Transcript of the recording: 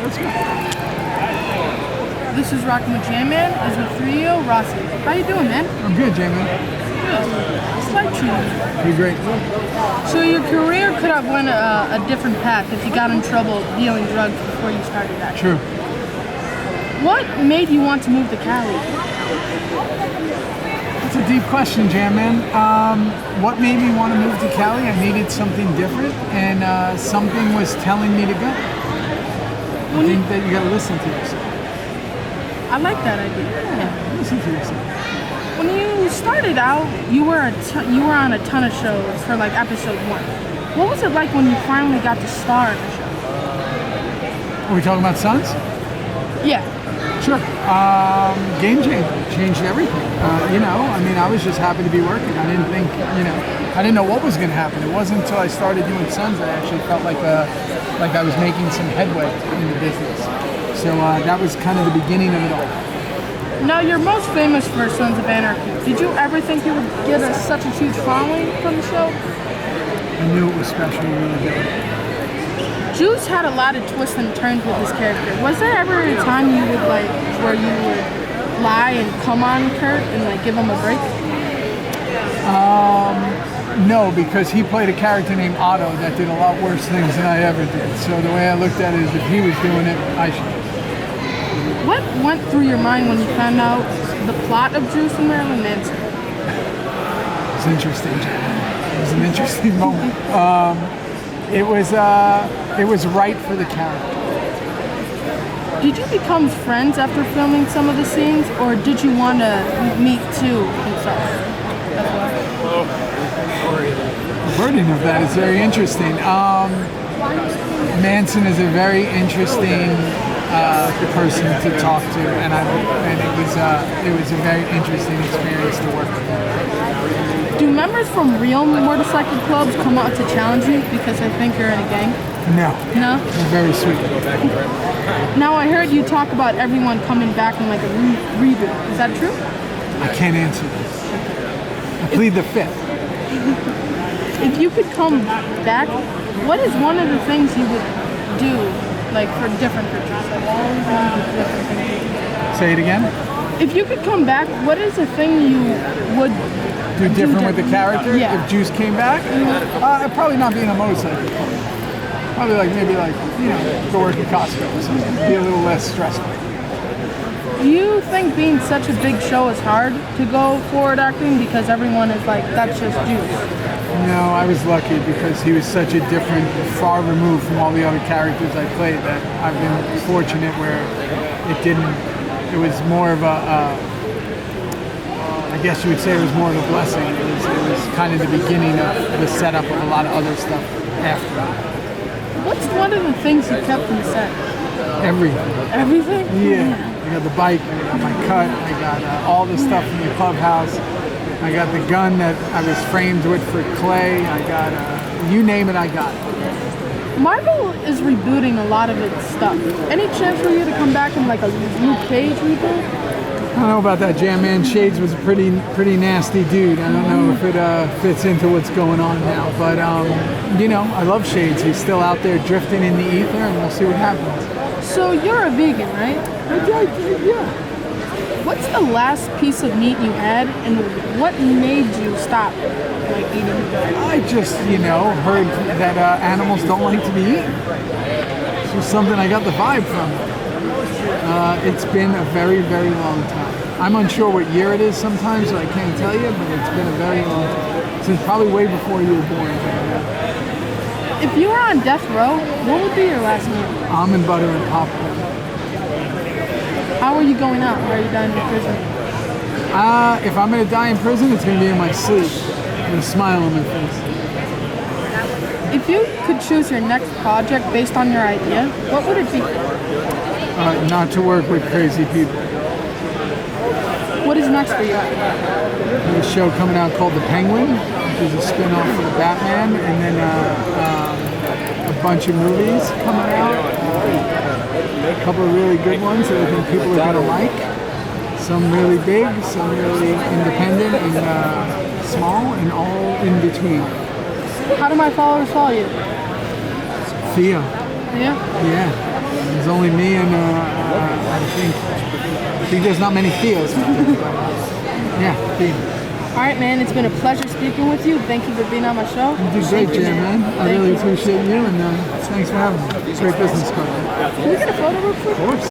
let's go. This is Rockin' with J-Man. Is with Theo Rossi. How you doing, man? I'm good, J-Man. It's like you. You're great. So your career could have went a different path if you got in trouble dealing drugs before you started that. True. What made you want to move to Cali? That's a deep question, J-Man. What made me want to move to Cali? I needed something different, and something was telling me to go. I think that you got to listen to yourself. I like that idea. Yeah, listen to yourself. When you started out, you were on a ton of shows for like episode 1. What was it like when you finally got to star in the show? Are we talking about Sons? Yeah. Sure. Game changer. Changed everything. I was just happy to be working. I didn't think, I didn't know what was going to happen. It wasn't until I started doing Sons that I actually felt like I was making some headway in the business. So that was kind of the beginning of it all. Now, you're most famous for Sons of Anarchy. Did you ever think you would get such a huge following from the show? I knew it was special, really good. Juice had a lot of twists and turns with his character. Was there ever a time you would where you would lie and come on Kurt and give him a break? No, because he played a character named Otto that did a lot worse things than I ever did. So the way I looked at it is if he was doing it, I should. What went through your mind when you found out the plot of Juice and Marilyn Manson? It's interesting, Jay. It was an interesting moment. It was right for the character. Did you become friends after filming some of the scenes, or did you want to meet too himself? The wording of that is very interesting. Manson is a very interesting person to talk to, and it was a very interesting experience to work with. Do members from real motorcycle clubs come out to challenge you because they think you're in a gang? No. No? They're very sweet. Now I heard you talk about everyone coming back in a reboot. Is that true? I can't answer this. I plead the fifth. If you could come back, what is one of the things you would do, for different pictures? Say it again? If you could come back, what is the thing you would do different with the character? Yeah. If Juice came back? Probably not being a motorcycle. Probably go work at Costco or something. Be a little less stressful. Do you think being such a big show is hard to go forward acting because everyone is that's just Juice? No, I was lucky because he was such a different, far removed from all the other characters I played that I've been fortunate where it was more of I guess you would say it was more of a blessing. It was kind of the beginning of the setup of a lot of other stuff after. What's one of the things you kept from the set? Everything. Everything? Yeah. I got the bike, I got my cut, I got all the stuff from the clubhouse. I got the gun that I was framed with for Clay. I got, you name it, I got it. Marvel is rebooting a lot of its stuff. Any chance for you to come back in a Luke Cage reboot? I don't know about that, Jam-Man. Shades was a pretty nasty dude. I don't know if it fits into what's going on now. But, I love Shades. He's still out there drifting in the ether, and we'll see what happens. So you're a vegan, right? Yeah. What's the last piece of meat you had, and what made you stop eating it? I just, heard that animals don't like to be eaten. This was something I got the vibe from. It's been a very, very long time. I'm unsure what year it is sometimes, so I can't tell you, but it's been a very long time. Since probably way before you were born. If you were on death row, what would be your last meal? Almond butter and popcorn. How are you going out? Are you dying in prison? If I'm going to die in prison, it's going to be in my sleep with a smile on my face. If you could choose your next project based on your idea, what would it be? Not to work with crazy people. What is next for you? There's a show coming out called The Penguin, which is a spin-off of the Batman, and then a bunch of movies coming out. A couple of really good ones that I think people are going to like. Some really big, some really independent and small, and all in between. How do my followers follow you? Theo. Yeah? Yeah. There's only me and I think there's not many Theos. Yeah, Theo. All right, man. It's been a pleasure speaking with you. Thank you for being on my show. You do great, Jam, man. I really appreciate you, and thanks for having me. It's a great business card. Can we get a photo real quick? Of course.